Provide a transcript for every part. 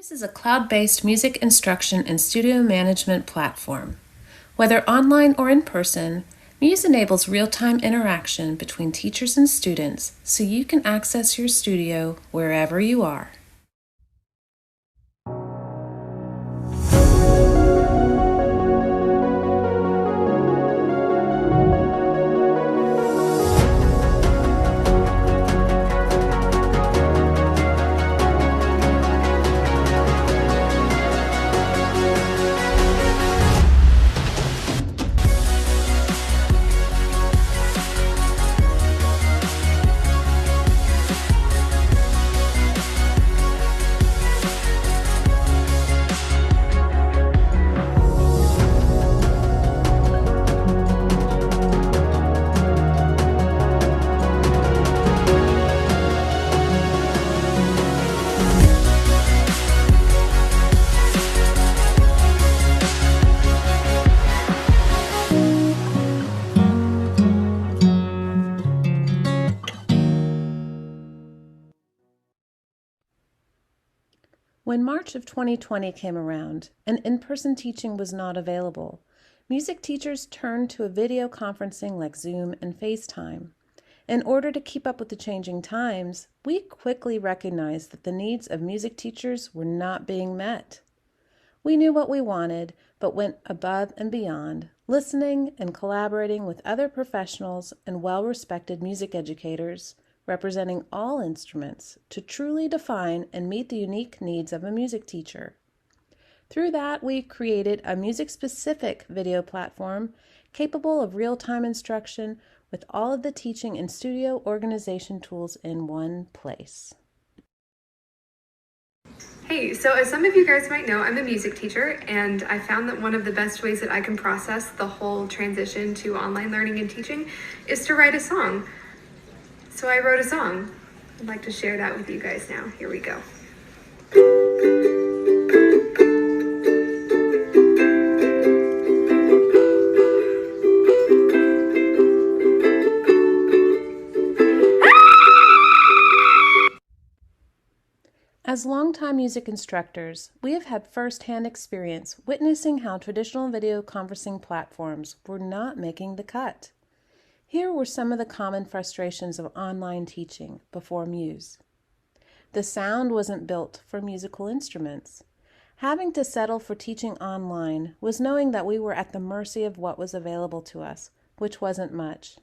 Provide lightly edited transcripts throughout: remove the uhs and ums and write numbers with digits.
Muze is a cloud-based music instruction and studio management platform. Whether online or in person, Muze enables real-time interaction between teachers and students so you can access your studio wherever you are. When March of 2020 came around and in-person teaching was not available, music teachers turned to a video conferencing like Zoom and FaceTime. In order to keep up with the changing times, we quickly recognized that the needs of music teachers were not being met. We knew what we wanted, but went above and beyond, listening and collaborating with other professionals and well-respected music educators representing all instruments to truly define and meet the unique needs of a music teacher. Through that, we created a music-specific video platform capable of real-time instruction with all of the teaching and studio organization tools in one place. Hey, so as some of you guys might know, I'm a music teacher, and I found that one of the best ways that I can process the whole transition to online learning and teaching is to write a song. So I wrote a song. I'd like to share that with you guys now. Here we go. As longtime music instructors, we have had first-hand experience witnessing how traditional video conferencing platforms were not making the cut. Here were some of the common frustrations of online teaching before Muze. The sound wasn't built for musical instruments. Having to settle for teaching online was knowing that we were at the mercy of what was available to us, which wasn't much.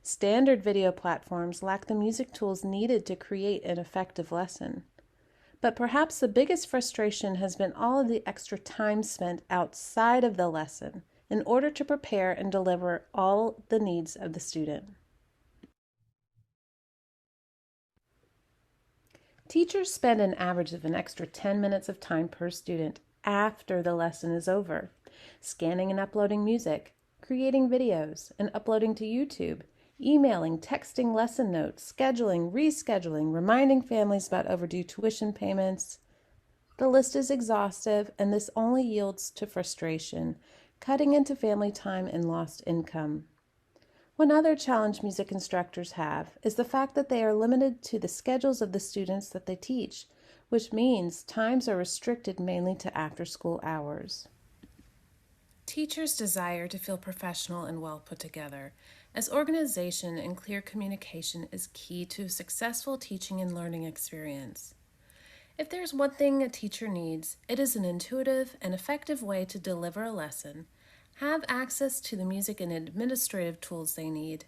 Standard video platforms lack the music tools needed to create an effective lesson. But perhaps the biggest frustration has been all of the extra time spent outside of the lesson in order to prepare and deliver all the needs of the student. Teachers spend an average of an extra 10 minutes of time per student after the lesson is over, scanning and uploading music, creating videos and uploading to YouTube, emailing, texting lesson notes, scheduling, rescheduling, reminding families about overdue tuition payments. The list is exhaustive, and this only yields to frustration, cutting into family time and lost income. One other challenge music instructors have is the fact that they are limited to the schedules of the students that they teach, which means times are restricted mainly to after-school hours. Teachers desire to feel professional and well put together, as organization and clear communication is key to a successful teaching and learning experience. If there's one thing a teacher needs, it is an intuitive and effective way to deliver a lesson, have access to the music and administrative tools they need,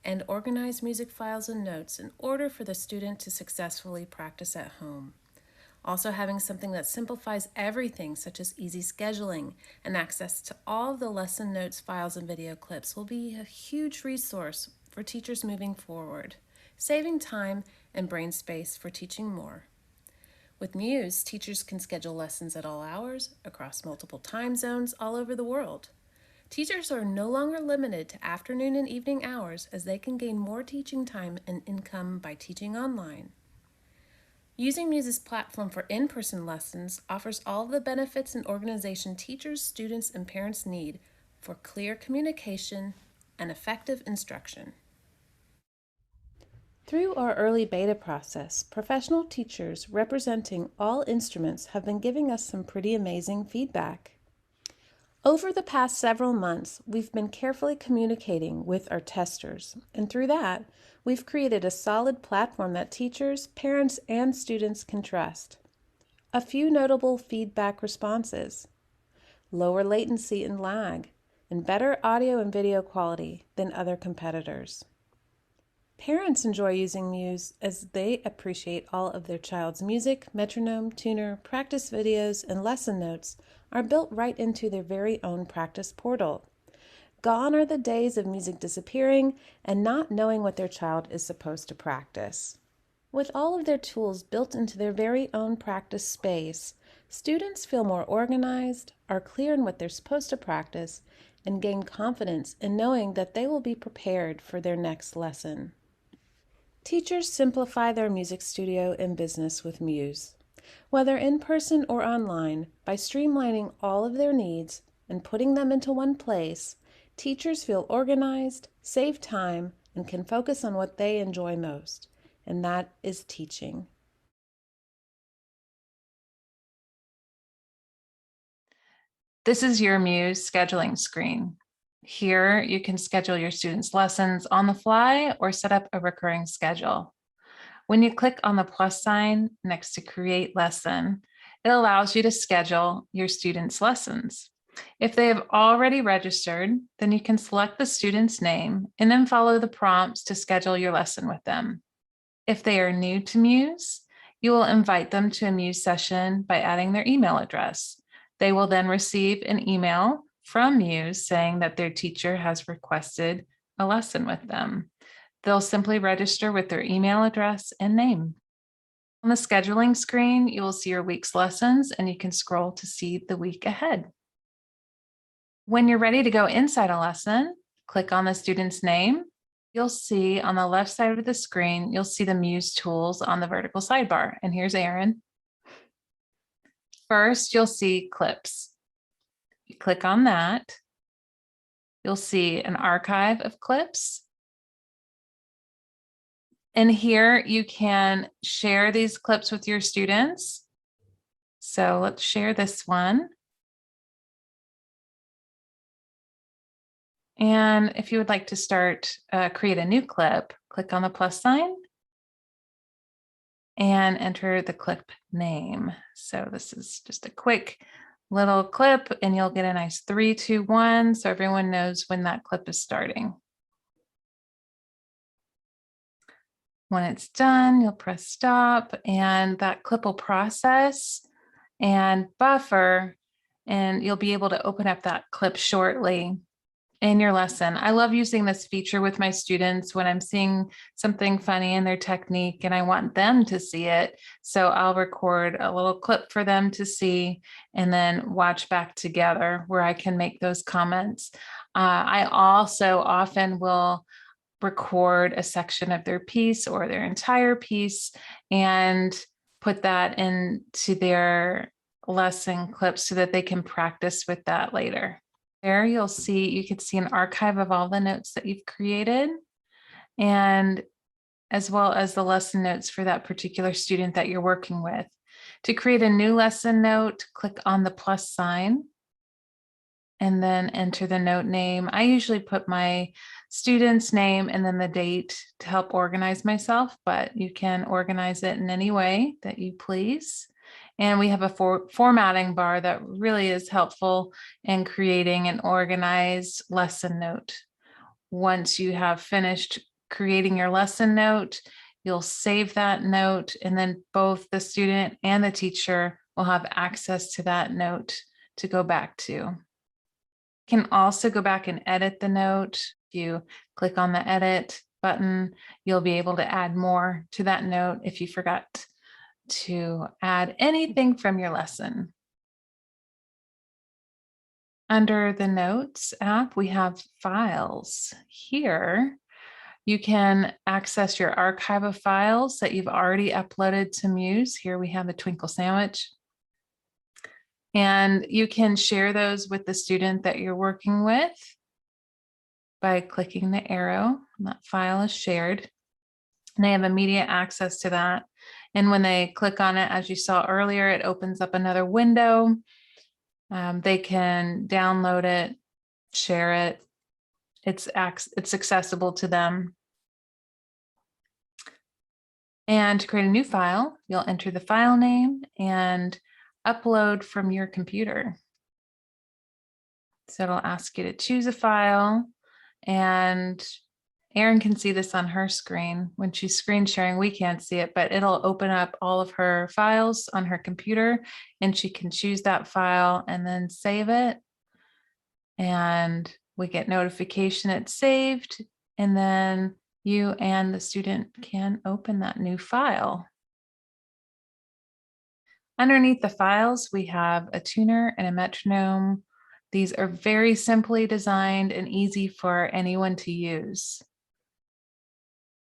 and organize music files and notes in order for the student to successfully practice at home. Also, having something that simplifies everything, such as easy scheduling and access to all of the lesson notes, files, and video clips will be a huge resource for teachers moving forward, saving time and brain space for teaching more. With Muze, teachers can schedule lessons at all hours, across multiple time zones, all over the world. Teachers are no longer limited to afternoon and evening hours, as they can gain more teaching time and income by teaching online. Using Muze's platform for in-person lessons offers all the benefits and organization teachers, students, and parents need for clear communication and effective instruction. Through our early beta process, professional teachers representing all instruments have been giving us some pretty amazing feedback. Over the past several months, we've been carefully communicating with our testers, and through that, we've created a solid platform that teachers, parents, and students can trust. A few notable feedback responses: lower latency and lag, and better audio and video quality than other competitors. Parents enjoy using Muze as they appreciate all of their child's music, metronome, tuner, practice videos, and lesson notes are built right into their very own practice portal. Gone are the days of music disappearing and not knowing what their child is supposed to practice. With all of their tools built into their very own practice space, students feel more organized, are clear in what they're supposed to practice, and gain confidence in knowing that they will be prepared for their next lesson. Teachers simplify their music studio and business with Muze. Whether in person or online, by streamlining all of their needs and putting them into one place, teachers feel organized, save time, and can focus on what they enjoy most, and that is teaching. This is your Muze scheduling screen. Here, you can schedule your students' lessons on the fly or set up a recurring schedule. When you click on the plus sign next to Create Lesson, it allows you to schedule your students' lessons. If they have already registered, then you can select the student's name and then follow the prompts to schedule your lesson with them. If they are new to Muze, you will invite them to a Muze session by adding their email address. They will then receive an email from Muze saying that their teacher has requested a lesson with them. They'll simply register with their email address and name. On the scheduling screen, you will see your week's lessons and you can scroll to see the week ahead. When you're ready to go inside a lesson, click on the student's name. You'll see on the left side of the screen, you'll see the Muze tools on the vertical sidebar. And here's Aaron. First, you'll see clips. You click on that. You'll see an archive of clips. And here you can share these clips with your students. So let's share this one. And if you would like to create a new clip, click on the plus sign and enter the clip name. So this is just a quick little clip and you'll get a nice 3, 2, 1 so everyone knows when that clip is starting. When it's done, you'll press stop and that clip will process and buffer and you'll be able to open up that clip shortly in your lesson. I love using this feature with my students when I'm seeing something funny in their technique and I want them to see it. So I'll record a little clip for them to see and then watch back together where I can make those comments. I also often will record a section of their piece or their entire piece and put that into their lesson clips so that they can practice with that later. There you can see an archive of all the notes that you've created and as well as the lesson notes for that particular student that you're working with. To create a new lesson note, click on the plus sign and then enter the note name. I usually put my student's name and then the date to help organize myself, but you can organize it in any way that you please. And we have a formatting bar that really is helpful in creating an organized lesson note. Once you have finished creating your lesson note, you'll save that note and then both the student and the teacher will have access to that note to go back to. You can also go back and edit the note. If you click on the edit button, you'll be able to add more to that note if you forgot to add anything from your lesson. Under the Notes app, we have Files. Here, you can access your archive of files that you've already uploaded to Muze. Here we have the Twinkle Sandwich. And you can share those with the student that you're working with by clicking the arrow, and that file is shared. And they have immediate access to that. And when they click on it, as you saw earlier, it opens up another window. They can download it, share it. It's accessible to them. And to create a new file, you'll enter the file name and upload from your computer. So it'll ask you to choose a file, and Erin can see this on her screen. When she's screen sharing, we can't see it, but it'll open up all of her files on her computer, and she can choose that file and then save it. And we get notification it's saved, and then you and the student can open that new file. Underneath the files, we have a tuner and a metronome. These are very simply designed and easy for anyone to use.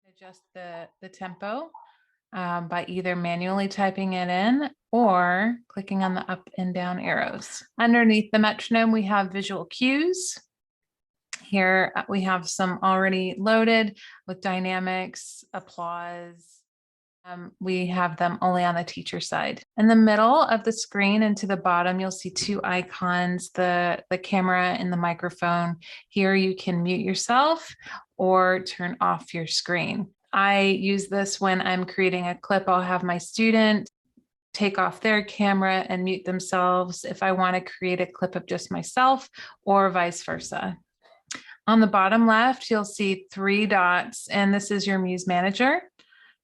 Adjust the tempo by either manually typing it in or clicking on the up and down arrows. Underneath the metronome, we have visual cues. Here we have some already loaded with dynamics, applause. We have them only on the teacher side. In the middle of the screen and to the bottom, you'll see two icons, the camera and the microphone. Here you can mute yourself or turn off your screen. I use this when I'm creating a clip. I'll have my student take off their camera and mute themselves if I want to create a clip of just myself, or vice versa. On the bottom left, you'll see 3 dots, and this is your Muze Manager.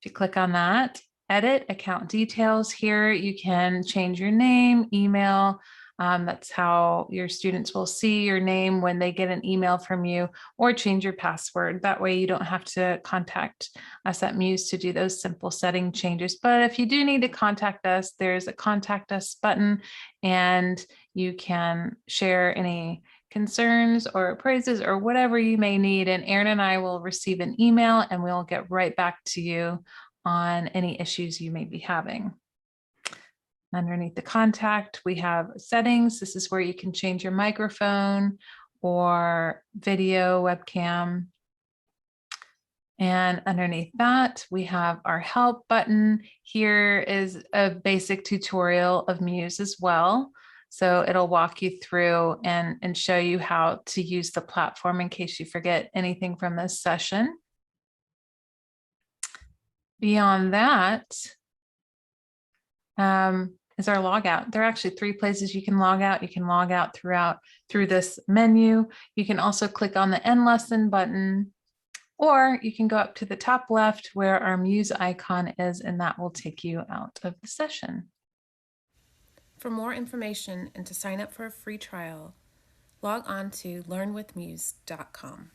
If you click on that, edit account details, here you can change your name, email. That's how your students will see your name when they get an email from you, or change your password. That way you don't have to contact us at Muze to do those simple setting changes. But if you do need to contact us, there's a contact us button, and you can share any concerns or praises or whatever you may need. And Erin and I will receive an email, and we'll get right back to you on any issues you may be having. Underneath the contact, we have settings. This is where you can change your microphone or video webcam. And underneath that, we have our help button. Here is a basic tutorial of Muze as well. So it'll walk you through and show you how to use the platform in case you forget anything from this session. Beyond that is our logout. There are actually 3 places you can log out. You can log out through this menu. You can also click on the end lesson button, or you can go up to the top left where our Muze icon is, and that will take you out of the session. For more information and to sign up for a free trial, log on to learnwithmuze.com.